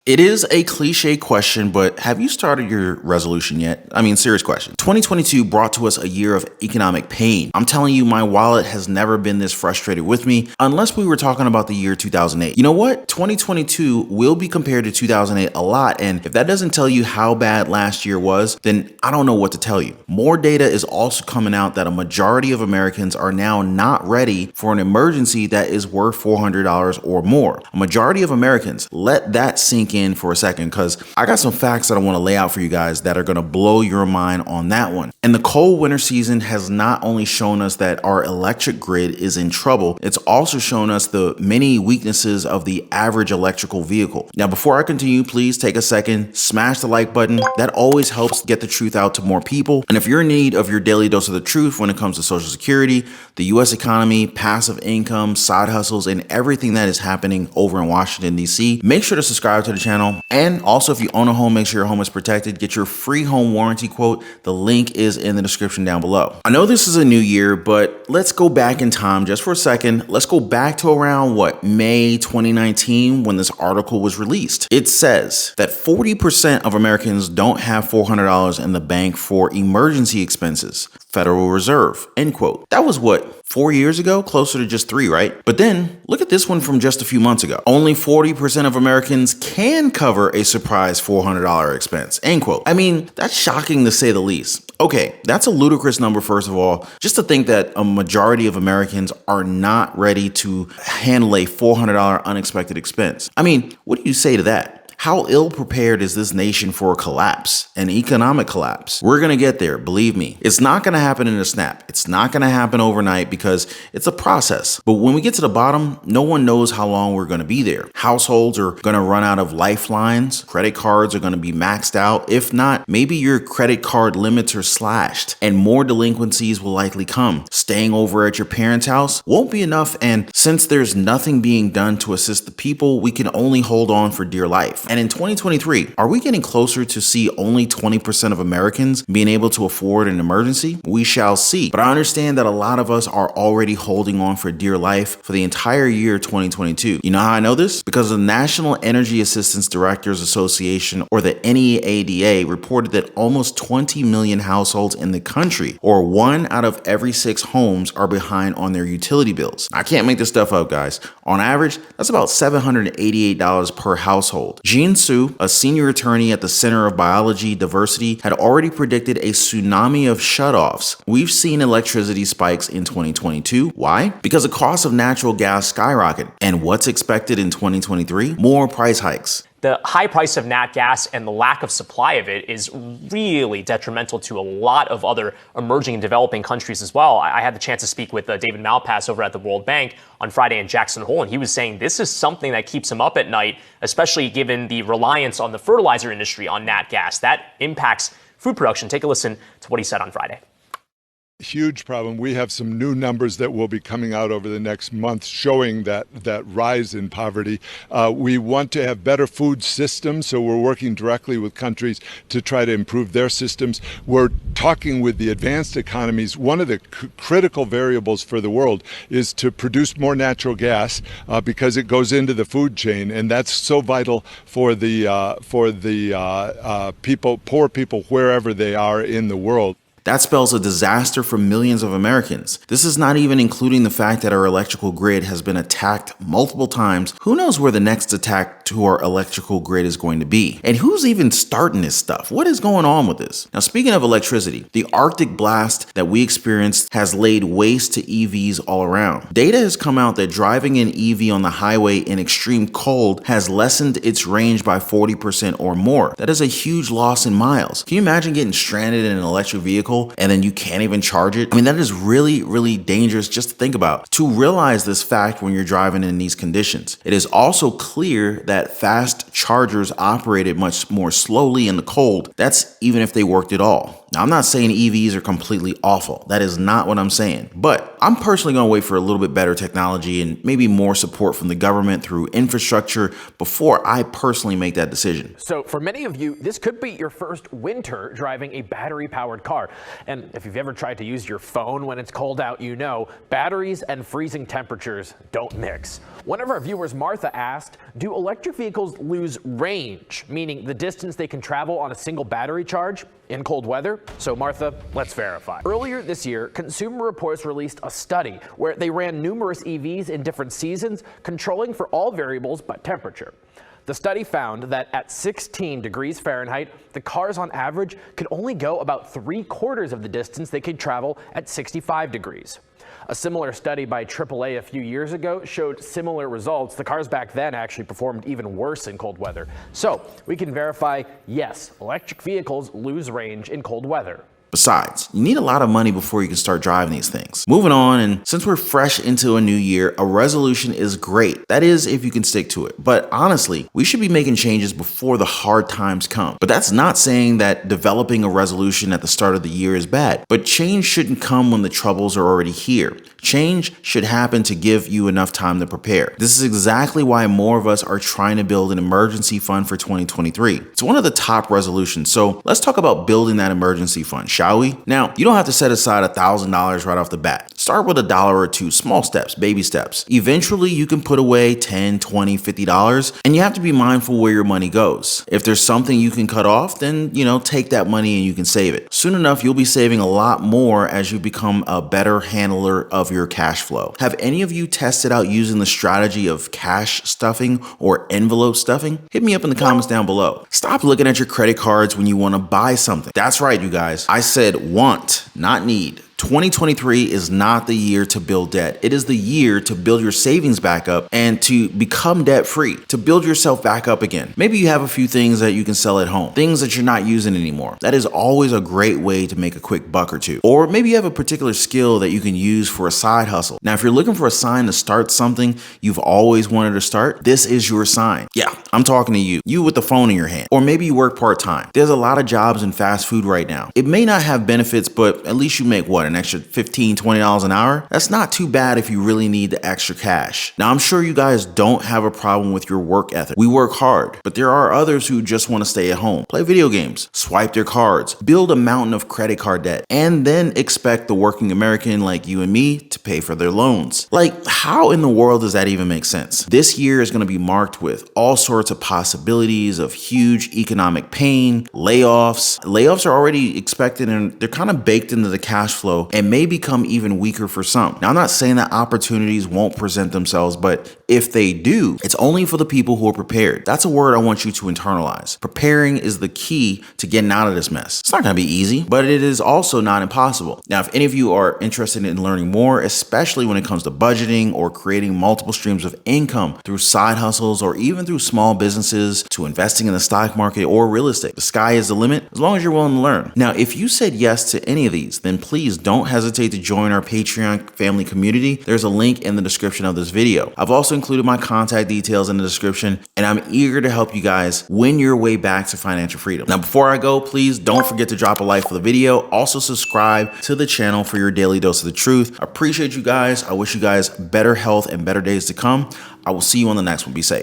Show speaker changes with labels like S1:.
S1: It is a cliche question, but have you started your resolution yet? I mean, serious question. 2022 brought to us a year of economic pain. I'm telling you, my wallet has never been this frustrated with me, unless we were talking about the year 2008. You know what? 2022 will be compared to 2008 a lot, and if that doesn't tell you how bad last year was, then I don't know what to tell you. More data is also coming out that a majority of Americans are now not ready for an emergency that is worth $400 or more. A majority of Americans, let that sink in for a second, because I got some facts that I want to lay out for you guys that are going to blow your mind on that one. And the cold winter season has not only shown us that our electric grid is in trouble, it's also shown us the many weaknesses of the average electrical vehicle. Now, before I continue, please take a second, smash the like button. That always helps get the truth out to more people. And if you're in need of your daily dose of the truth when it comes to Social Security, the US economy, passive income, side hustles, and everything that is happening over in Washington, D.C., make sure to subscribe to the channel. And also, if you own a home, make sure your home is protected. Get your free home warranty quote. The link is in the description down below. I know this is a new year, but let's go back in time just for a second. Let's go back to around May 2019 when this article was released. It says that 40% of Americans don't have $400 in the bank for emergency expenses. Federal Reserve, end quote. That was 4 years ago? Closer to just 3, right? But then look at this one from just a few months ago. Only 40% of Americans can cover a surprise $400 expense, end quote. I mean, that's shocking to say the least. Okay, that's a ludicrous number, first of all, just to think that a majority of Americans are not ready to handle a $400 unexpected expense. I mean, what do you say to that? How ill prepared is this nation for a collapse, an economic collapse? We're going to get there, believe me. It's not going to happen in a snap. It's not going to happen overnight because it's a process. But when we get to the bottom, no one knows how long we're going to be there. Households are going to run out of lifelines. Credit cards are going to be maxed out. If not, maybe your credit card limits are slashed and more delinquencies will likely come. Staying over at your parents' house won't be enough. And since there's nothing being done to assist the people, we can only hold on for dear life. And in 2023, are we getting closer to see only 20% of Americans being able to afford an emergency? We shall see. But I understand that a lot of us are already holding on for dear life for the entire year 2022. You know how I know this? Because the National Energy Assistance Directors Association, or the NEADA, reported that almost 20 million households in the country, or 1 out of every 6 homes, are behind on their utility bills. I can't make this stuff up, guys. On average, that's about $788 per household. Jean Su, a senior attorney at the Center of Biology Diversity, had already predicted a tsunami of shutoffs. We've seen electricity spikes in 2022. Why? Because the cost of natural gas skyrocketed. And what's expected in 2023? More price hikes.
S2: The high price of nat gas and the lack of supply of it is really detrimental to a lot of other emerging and developing countries as well. I had the chance to speak with David Malpass over at the World Bank on Friday in Jackson Hole, and he was saying this is something that keeps him up at night, especially given the reliance on the fertilizer industry on nat gas. That impacts food production. Take a listen to what he said on Friday.
S3: Huge problem. We have some new numbers that will be coming out over the next month showing that rise in poverty. We want to have better food systems, so we're working directly with countries to try to improve their systems. We're talking with the advanced economies. One of the critical variables for the world is to produce more natural gas because it goes into the food chain, and that's so vital for the people, poor people, wherever they are in the world.
S1: That spells a disaster for millions of Americans. This is not even including the fact that our electrical grid has been attacked multiple times. Who knows where the next attack to our electrical grid is going to be? And who's even starting this stuff? What is going on with this? Now, speaking of electricity, the Arctic blast that we experienced has laid waste to EVs all around. Data has come out that driving an EV on the highway in extreme cold has lessened its range by 40% or more. That is a huge loss in miles. Can you imagine getting stranded in an electric vehicle and then you can't even charge it? I mean, that is really, really dangerous just to think about. To realize this fact when you're driving in these conditions, it is also clear that fast chargers operated much more slowly in the cold. That's even if they worked at all. Now, I'm not saying EVs are completely awful. That is not what I'm saying. But I'm personally going to wait for a little bit better technology and maybe more support from the government through infrastructure before I personally make that decision.
S4: So for many of you, this could be your first winter driving a battery-powered car. And if you've ever tried to use your phone when it's cold out, you know batteries and freezing temperatures don't mix. One of our viewers, Martha, asked, do electric vehicles lose range, meaning the distance they can travel on a single battery charge in cold weather? So Martha, let's verify. Earlier this year, Consumer Reports released a study where they ran numerous EVs in different seasons, controlling for all variables but temperature. The study found that at 16 degrees Fahrenheit, the cars on average could only go about 3/4 of the distance they could travel at 65 degrees. A similar study by AAA a few years ago showed similar results. The cars back then actually performed even worse in cold weather. So we can verify, yes, electric vehicles lose range in cold weather.
S1: Besides, you need a lot of money before you can start driving these things. Moving on, and since we're fresh into a new year, a resolution is great. That is, if you can stick to it. But honestly, we should be making changes before the hard times come. But that's not saying that developing a resolution at the start of the year is bad. But change shouldn't come when the troubles are already here. Change should happen to give you enough time to prepare. This is exactly why more of us are trying to build an emergency fund for 2023. It's one of the top resolutions, so let's talk about building that emergency fund, shall we? Now, you don't have to set aside $1,000 right off the bat. Start with $1 or $2, small steps, baby steps. Eventually, you can put away $10, $20, $50, and you have to be mindful where your money goes. If there's something you can cut off, then, take that money and you can save it. Soon enough, you'll be saving a lot more as you become a better handler of your cash flow. Have any of you tested out using the strategy of cash stuffing or envelope stuffing? Hit me up in the comments down below. Stop looking at your credit cards when you want to buy something. That's right, you guys. I said want, not need. 2023 is not the year to build debt. It is the year to build your savings back up and to become debt free, to build yourself back up again. Maybe you have a few things that you can sell at home, things that you're not using anymore. That is always a great way to make a quick buck or two. Or maybe you have a particular skill that you can use for a side hustle. Now, if you're looking for a sign to start something you've always wanted to start, this is your sign. Yeah, I'm talking to you with the phone in your hand. Or maybe you work part-time. There's a lot of jobs in fast food right now. It may not have benefits, but at least you make an extra $15, $20 an hour. That's not too bad if you really need the extra cash. Now, I'm sure you guys don't have a problem with your work ethic. We work hard, but there are others who just want to stay at home, play video games, swipe their cards, build a mountain of credit card debt, and then expect the working American like you and me to pay for their loans. Like, how in the world does that even make sense? This year is going to be marked with all sorts of possibilities of huge economic pain, layoffs. Layoffs are already expected and they're kind of baked into the cash flow and may become even weaker for some. Now, I'm not saying that opportunities won't present themselves, but if they do, it's only for the people who are prepared. That's a word I want you to internalize. Preparing is the key to getting out of this mess. It's not going to be easy, but it is also not impossible. Now, if any of you are interested in learning more, especially when it comes to budgeting or creating multiple streams of income through side hustles or even through small businesses to investing in the stock market or real estate, the sky is the limit as long as you're willing to learn. Now, if you said yes to any of these, then please don't hesitate to join our Patreon family community. There's a link in the description of this video. I've also included my contact details in the description, and I'm eager to help you guys win your way back to financial freedom. Now, before I go, please don't forget to drop a like for the video. Also subscribe to the channel for your daily dose of the truth. I appreciate you guys. I wish you guys better health and better days to come. I will see you on the next one. Be safe.